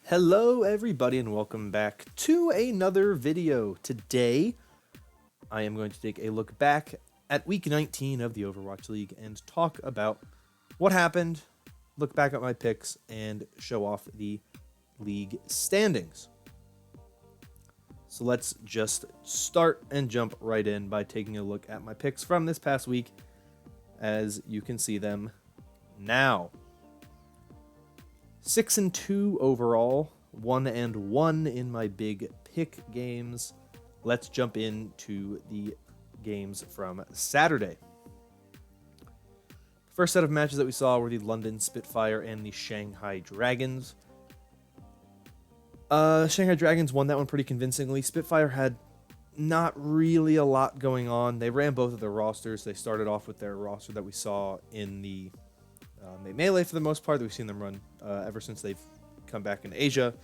Hello everybody and welcome back to another video. Today, I am going to take a look back at week 19 of the Overwatch League and talk about what happened, look back at my picks, and show off the league standings. So let's just start and jump right in by taking a look at my picks from this past week as you can see them now. 6-2 overall, 1-1 in my big pick games. Let's jump into the games from Saturday. First set of matches that we saw were the London Spitfire and the Shanghai Dragons. Shanghai Dragons won that one pretty convincingly. Spitfire had not really a lot going on. They ran both of their rosters. They started off with their roster that we saw in the Melee for the most part, that we've seen them run ever since they've come back in Asia.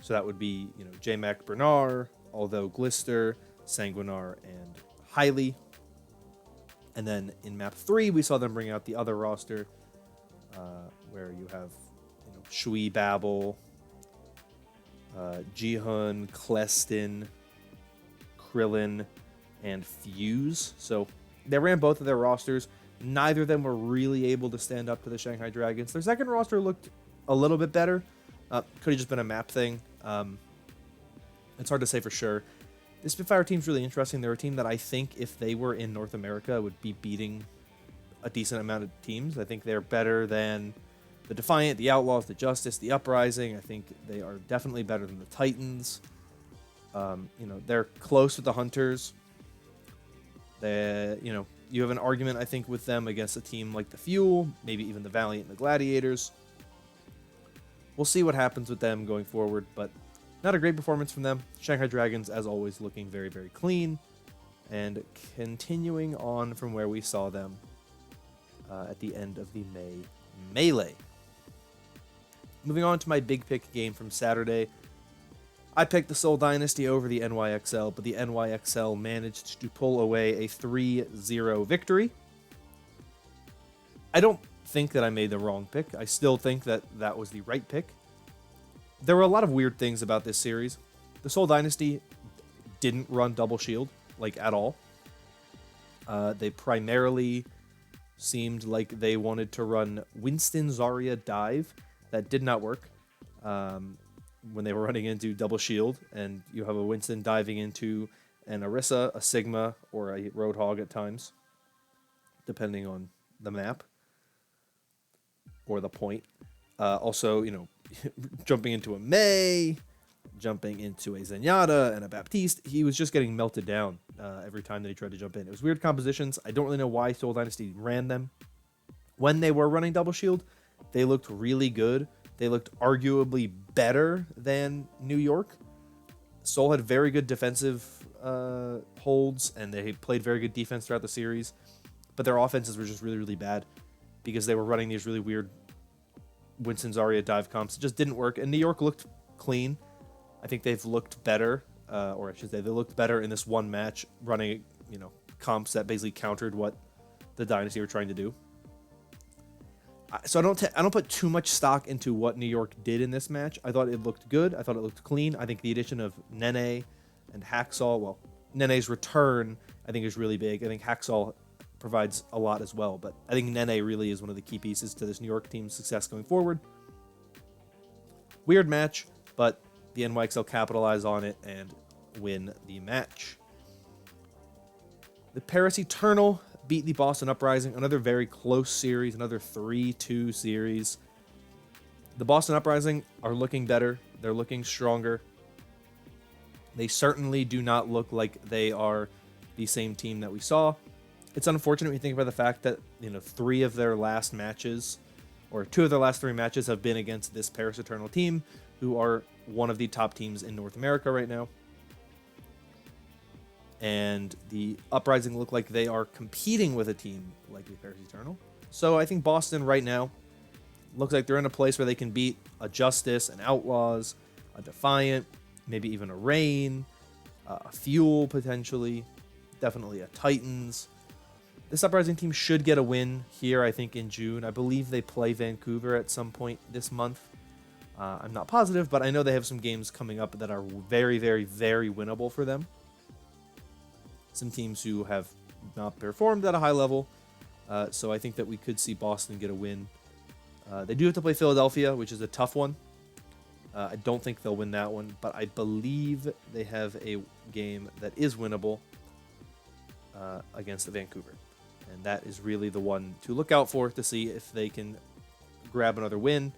So that would be, J-Mac Bernard, although Glister, Sanguinar, and Hylie. And then in map 3, we saw them bring out the other roster, where you have, Shui Babel, Jihun, Klestin, Krillin, and Fuse. So they ran both of their rosters. Neither of them were really able to stand up to the Shanghai Dragons. Their second roster looked a little bit better. Could have just been a map thing. It's hard to say for sure. The Spitfire team's really interesting. They're a team that I think if they were in North America would be beating a decent amount of teams. I think they're better than the Defiant, the Outlaws, the Justice, the Uprising. I think they are definitely better than the Titans. They're close with the Hunters. You have an argument, I think, with them against a team like the Fuel, maybe even the Valiant and the Gladiators. We'll see what happens with them going forward, but not a great performance from them. Shanghai Dragons, as always, looking very, very clean and continuing on from where we saw them at the end of the Melee. Moving on to my big pick game from Saturday. I picked the Seoul Dynasty over the NYXL, but the NYXL managed to pull away a 3-0 victory. I don't think that I made the wrong pick. I still think that that was the right pick. There were a lot of weird things about this series. The Seoul Dynasty didn't run double shield, at all. They primarily seemed like they wanted to run Winston Zarya dive. That did not work. When they were running into double shield, and you have a Winston diving into an Orisa, a Sigma, or a Roadhog at times, depending on the map or the point. Also, jumping into a Mei, jumping into a Zenyatta and a Baptiste, he was just getting melted down every time that he tried to jump in. It was weird compositions. I don't really know why Seoul Dynasty ran them. When they were running double shield, they looked really good. They looked arguably better than New York. Seoul had very good defensive holds, and they played very good defense throughout the series. But their offenses were just really, really bad because they were running these really weird Winston Zarya dive comps. It just didn't work. And New York looked clean. I think they've looked better, or I should say they looked better in this one match, running comps that basically countered what the Dynasty were trying to do. So I don't put too much stock into what New York did in this match. I thought it looked good. I thought it looked clean. I think the addition of Nene and Hacksaw, well, Nene's return, I think is really big. I think Hacksaw provides a lot as well, but I think Nene really is one of the key pieces to this New York team's success going forward. Weird match, but the NYXL capitalize on it and win the match. The Paris Eternal beat the Boston Uprising, another very close series, another 3-2 series. The Boston Uprising are looking better. They're looking stronger. They certainly do not look like they are the same team that we saw. It's unfortunate when you think about the fact that, 3 of their last matches, or 2 of their last 3 matches have been against this Paris Eternal team, who are one of the top teams in North America right now. And the Uprising look like they are competing with a team like the Paris Eternal. So I think Boston right now looks like they're in a place where they can beat a Justice, an Outlaws, a Defiant, maybe even a Reign, a Fuel potentially, definitely a Titans. This Uprising team should get a win here, I think, in June. I believe they play Vancouver at some point this month. I'm not positive, but I know they have some games coming up that are very, very, very winnable for them. Some teams who have not performed at a high level. So I think that we could see Boston get a win. They do have to play Philadelphia, which is a tough one. I don't think they'll win that one, but I believe they have a game that is winnable against Vancouver. And that is really the one to look out for to see if they can grab another win.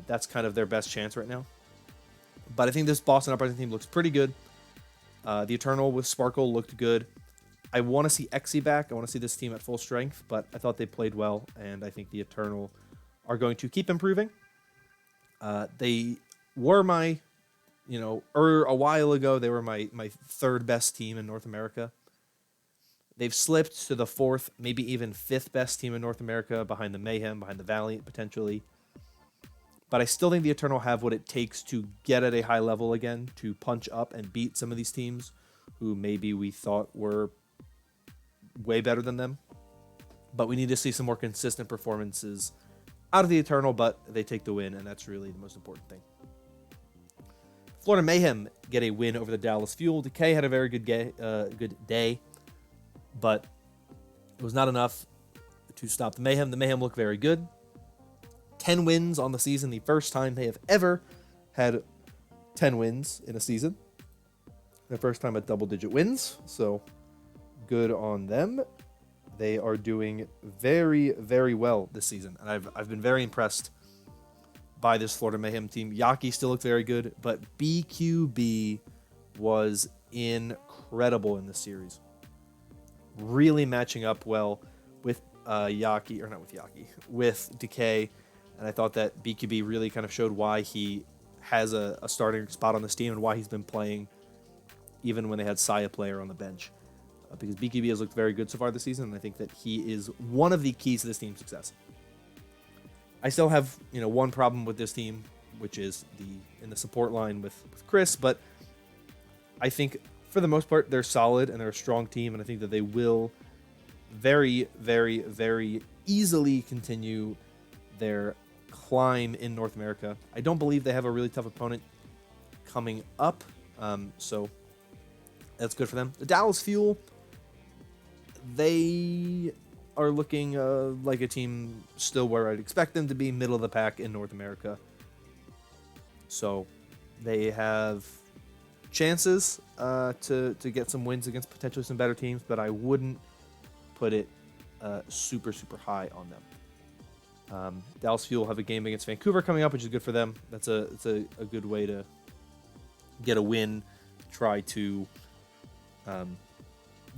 That's kind of their best chance right now. But I think this Boston Uprising team looks pretty good. The Eternal with Sparkle looked good. I want to see Exy back. I want to see this team at full strength, but I thought they played well, and I think the Eternal are going to keep improving. They were my, a while ago, they were my third best team in North America. They've slipped to the fourth, maybe even fifth best team in North America, behind the Mayhem, behind the Valiant, potentially. But I still think the Eternal have what it takes to get at a high level again, to punch up and beat some of these teams who maybe we thought were way better than them. But we need to see some more consistent performances out of the Eternal, but they take the win, and that's really the most important thing. Florida Mayhem get a win over the Dallas Fuel. Decay had a very good day, but it was not enough to stop the Mayhem. The Mayhem look very good. 10 wins on the season, the first time they have ever had 10 wins in a season. The first time at double-digit wins, so good on them. They are doing very, very well this season, and I've been very impressed by this Florida Mayhem team. Yaki still looks very good, but BQB was incredible in this series. Really matching up well with with Decay. And I thought that BQB really kind of showed why he has a starting spot on this team and why he's been playing even when they had Saya player on the bench. Because BQB has looked very good so far this season, and I think that he is one of the keys to this team's success. I still have, one problem with this team, which is in the support line with Chris, but I think for the most part they're solid and they're a strong team, and I think that they will very, very, very easily continue their climb in North America. I don't believe they have a really tough opponent coming up, so that's good for them. The Dallas Fuel, they are looking like a team still where I'd expect them to be, middle of the pack in North America. So they have chances to get some wins against potentially some better teams, but I wouldn't put it super, super high on them. Dallas Fuel have a game against Vancouver coming up, which is good for them. It's a good way to get a win, try to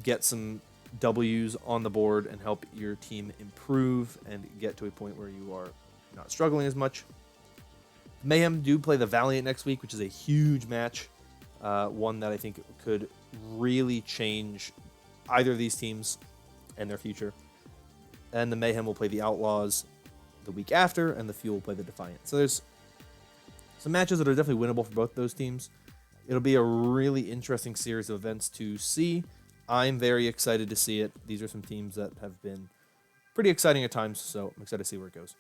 get some W's on the board and help your team improve and get to a point where you are not struggling as much. Mayhem do play the Valiant next week, which is a huge match, one that I think could really change either of these teams and their future. And the Mayhem will play the Outlaws the week after, and the Fuel will play the Defiant. So there's some matches that are definitely winnable for both those teams. It'll be a really interesting series of events to see. I'm very excited to see it. These are some teams that have been pretty exciting at times, so I'm excited to see where it goes.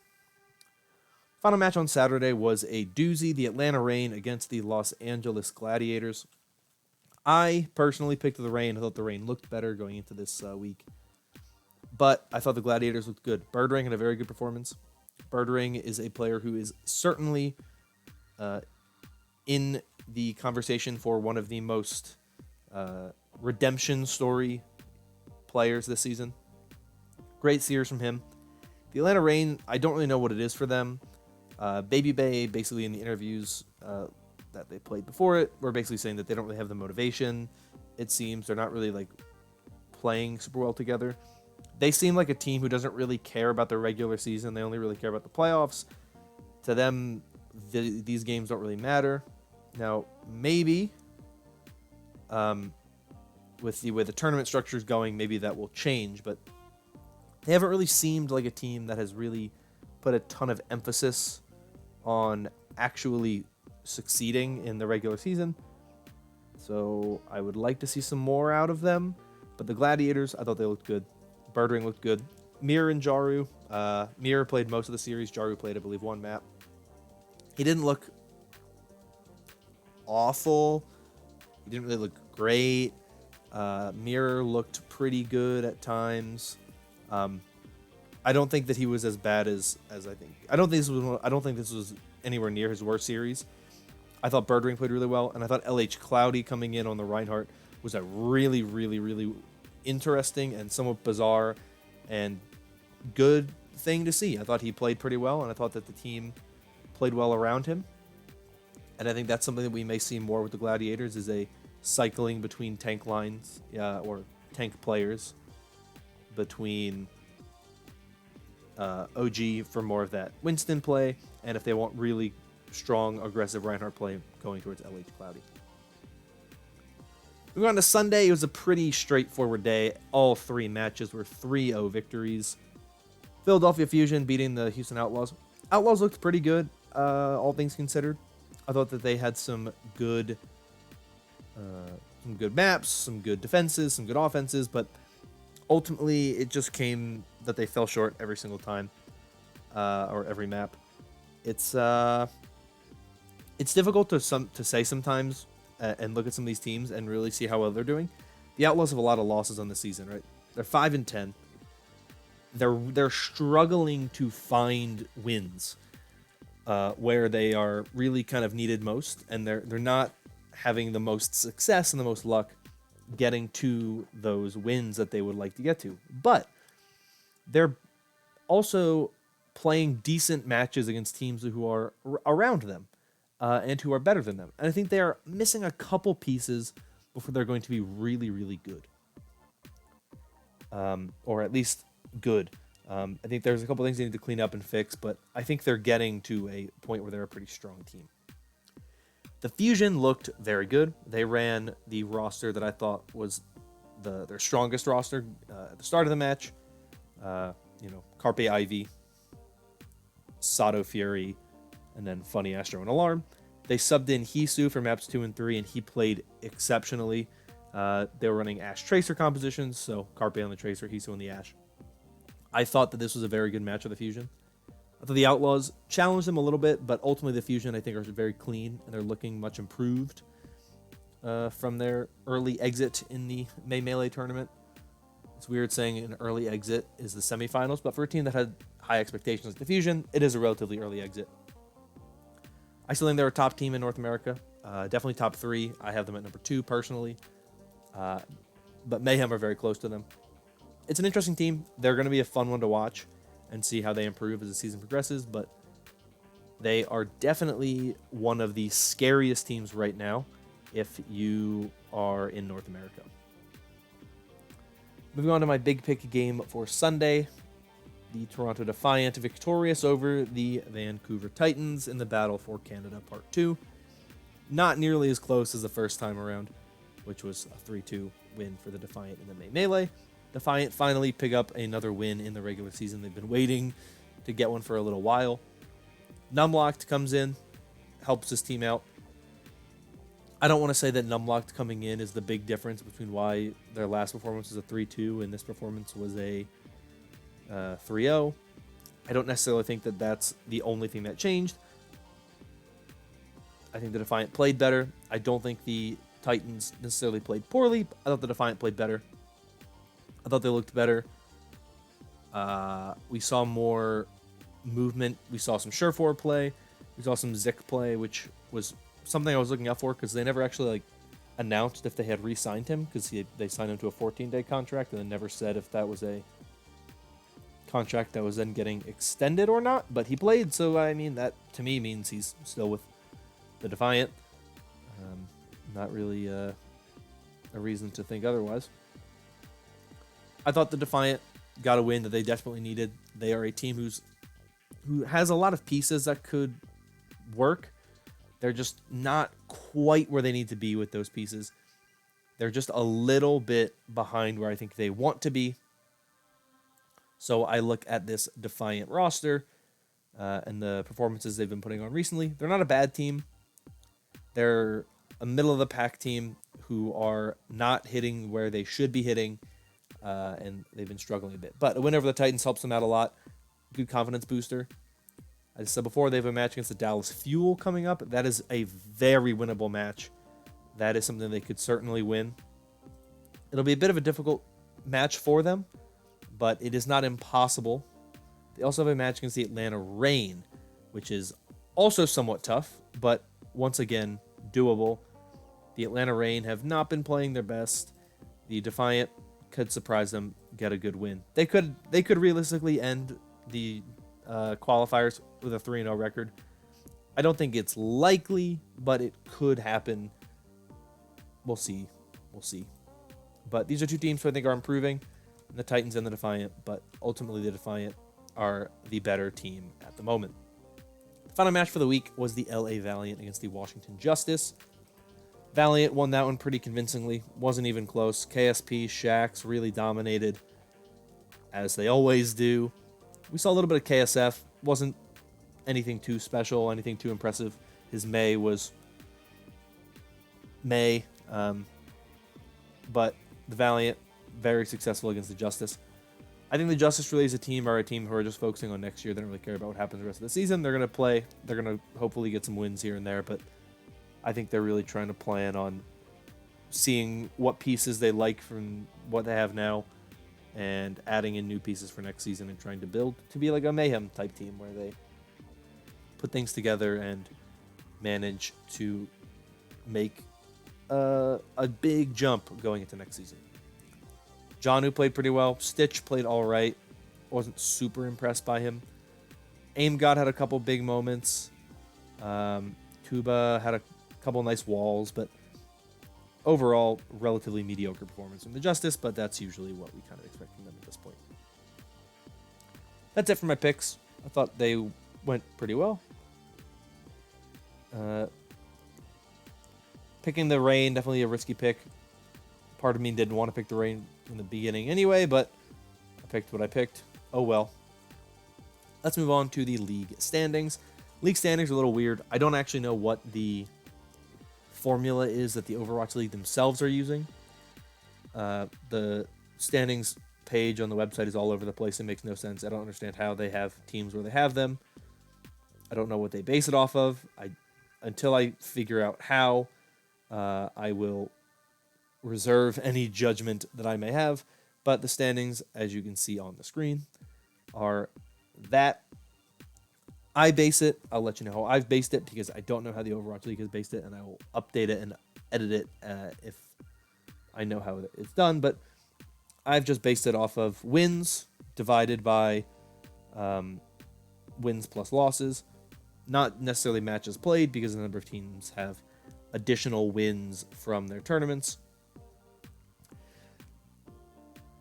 Final match on Saturday was a doozy, the Atlanta Reign against the Los Angeles Gladiators. I personally picked the Reign. I thought the Reign looked better going into this week, but I thought the Gladiators looked good. Birdring had a very good performance. Birdring is a player who is certainly in the conversation for one of the most redemption story players this season. Great series from him. The Atlanta Reign, I don't really know what it is for them. Baby Bay, basically in the interviews that they played before it, were basically saying that they don't really have the motivation. It seems they're not really playing super well together. They seem like a team who doesn't really care about their regular season. They only really care about the playoffs. To them, these games don't really matter. Now, maybe with the way the tournament structure is going, maybe that will change. But they haven't really seemed like a team that has really put a ton of emphasis on actually succeeding in the regular season. So I would like to see some more out of them. But the Gladiators, I thought they looked good. Birdring looked good. Mirror and Jaru. Mirror played most of the series. Jaru played, I believe, one map. He didn't look awful. He didn't really look great. Mirror looked pretty good at times. I don't think that he was as bad as I think. I don't think this was anywhere near his worst series. I thought Birdring played really well, and I thought LH Cloudy coming in on the Reinhardt was a really, really, really interesting and somewhat bizarre and good thing to see. I thought he played pretty well, and I thought that the team played well around him. And I think that's something that we may see more with the Gladiators, is a cycling between tank lines, or tank players, between OG for more of that Winston play, and if they want really strong, aggressive Reinhardt play, going towards LH Cloudy. Moving on to Sunday, it was a pretty straightforward day. All three matches were 3-0 victories. Philadelphia Fusion beating the Houston Outlaws. Outlaws looked pretty good, all things considered. I thought that they had some good maps, some good defenses, some good offenses, but ultimately it just came that they fell short every single time, or every map. It's difficult to say sometimes, and look at some of these teams and really see how well they're doing. The Outlaws have a lot of losses on the season, right? They're 5-10. They're struggling to find wins where they are really kind of needed most, and they're not having the most success and the most luck getting to those wins that they would like to get to. But they're also playing decent matches against teams who are around them, and who are better than them. And I think they are missing a couple pieces before they're going to be really, really good. Or at least good. I think there's a couple things they need to clean up and fix, but I think they're getting to a point where they're a pretty strong team. The Fusion looked very good. They ran the roster that I thought was their strongest roster at the start of the match. Carpe Ivy, Sato Fury, and then Funny Astro and Alarm. They subbed in Hisu for maps 2 and 3, and he played exceptionally. They were running Ash Tracer compositions, so Carpe on the Tracer, Hisu on the Ash. I thought that this was a very good match of the Fusion. I thought the Outlaws challenged them a little bit, but ultimately the Fusion, I think, are very clean, and they're looking much improved from their early exit in the May Melee tournament. It's weird saying an early exit is the semifinals, but for a team that had high expectations like the Fusion, it is a relatively early exit. I still think they're a top team in North America. Definitely top 3. I have them at number 2 personally. But Mayhem are very close to them. It's an interesting team. They're going to be a fun one to watch and see how they improve as the season progresses, but they are definitely one of the scariest teams right now if you are in North America. Moving on to my big pick game for Sunday. The Toronto Defiant victorious over the Vancouver Titans in the Battle for Canada Part 2. Not nearly as close as the first time around, which was a 3-2 win for the Defiant in the May Melee. Defiant finally pick up another win in the regular season. They've been waiting to get one for a little while. Numlocked comes in, helps his team out. I don't want to say that Numlocked coming in is the big difference between why their last performance was a 3-2 and this performance was a 3-0. I don't necessarily think that that's the only thing that changed. I think the Defiant played better. I don't think the Titans necessarily played poorly. I thought the Defiant played better. I thought they looked better. We saw more movement. We saw some Surefour play. We saw some Zik play, which was something I was looking out for because they never actually announced if they had re-signed him, because they signed him to a 14-day contract and then never said if that was a contract that was then getting extended or not. But he played, so I mean that to me means he's still with the Defiant. Not really a reason to think otherwise. I thought the Defiant got a win that they desperately needed. They are a team who has a lot of pieces that could work. They're just not quite where they need to be with those pieces. They're just a little bit behind where I think they want to be. So I look at this Defiant roster and the performances they've been putting on recently. They're not a bad team. They're a middle-of-the-pack team who are not hitting where they should be hitting, and they've been struggling a bit. But a win over the Titans helps them out a lot. Good confidence booster. As I said before, they have a match against the Dallas Fuel coming up. That is a very winnable match. That is something they could certainly win. It'll be a bit of a difficult match for them, but it is not impossible. They also have a match against the Atlanta Reign, which is also somewhat tough, but once again, doable. The Atlanta Reign have not been playing their best. The Defiant could surprise them, get a good win. They could realistically end the qualifiers with a 3-0 record. I don't think it's likely, but it could happen. We'll see. But these are two teams who I think are improving, the Titans and the Defiant, but ultimately the Defiant are the better team at the moment. The final match for the week was the LA Valiant against the Washington Justice. Valiant won that one pretty convincingly. Wasn't even close. KSP, Shax really dominated, as they always do. We saw a little bit of KSF. Wasn't anything too special, anything too impressive. His May was May. But the Valiant, very successful against the Justice. I think the Justice really is a team who are just focusing on next year. They don't really care about what happens the rest of the season. They're going to play. They're going to hopefully get some wins here and there, but I think they're really trying to plan on seeing what pieces they like from what they have now and adding in new pieces for next season and trying to build to be like a Mayhem type team where they put things together and manage to make a big jump going into next season. John, played pretty well. Stitch played all right. Wasn't super impressed by him. Aim God had a couple big moments. Tuba had a couple nice walls, but overall, relatively mediocre performance from the Justice, but that's usually what we kind of expect from them at this point. That's it for my picks. I thought they went pretty well. Picking the Reign, definitely a risky pick. Part of me didn't want to pick the Reign in the beginning anyway, but I picked what I picked. Oh well. Let's move on to the league standings. League standings are a little weird. I don't actually know what the formula is that the Overwatch League themselves are using. The standings page on the website is all over the place. It makes no sense. I don't understand how they have teams where they have them. I don't know what they base it off of. Until I figure out how, I will reserve any judgment that I may have. But the standings, as you can see on the screen, are that. I base it. I'll let you know how I've based it because I don't know how the Overwatch League has based it, and I will update it and edit it if I know how it's done. But I've just based it off of wins divided by wins plus losses, not necessarily matches played because a number of teams have additional wins from their tournaments.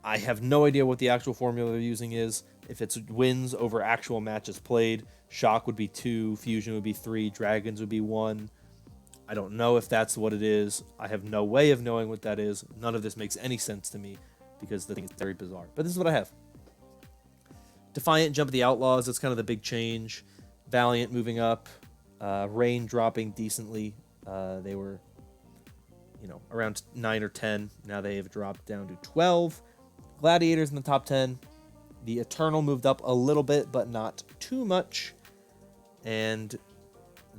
I have no idea what the actual formula they're using is. If it's wins over actual matches played, Shock would be 2, Fusion would be 3, Dragons would be 1. I don't know if that's what it is. I have no way of knowing what that is. None of this makes any sense to me because the thing is very bizarre. But this is what I have. Defiant jump at the Outlaws. That's kind of the big change. Valiant moving up. Reign dropping decently. They were, around 9 or 10. Now they have dropped down to 12. Gladiators in the top 10. The Eternal moved up a little bit, but not too much. And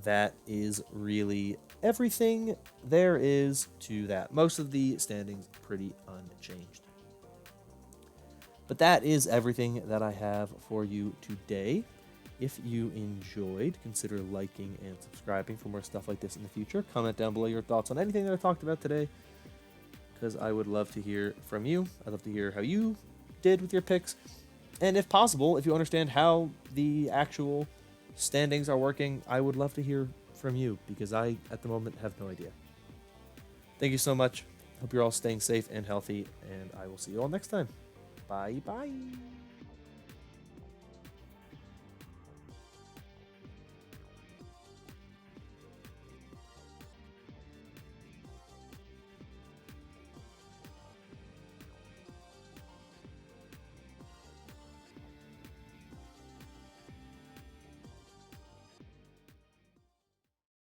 that is really everything there is to that. Most of the standings pretty unchanged. But that is everything that I have for you today. If you enjoyed, consider liking and subscribing for more stuff like this in the future. Comment down below your thoughts on anything that I talked about today, because I would love to hear from you. I'd love to hear how you did with your picks. And if possible, if you understand how the actual standings are working, I would love to hear from you, because I, at the moment, have no idea. Thank you so much. Hope you're all staying safe and healthy, and I will see you all next time. Bye-bye.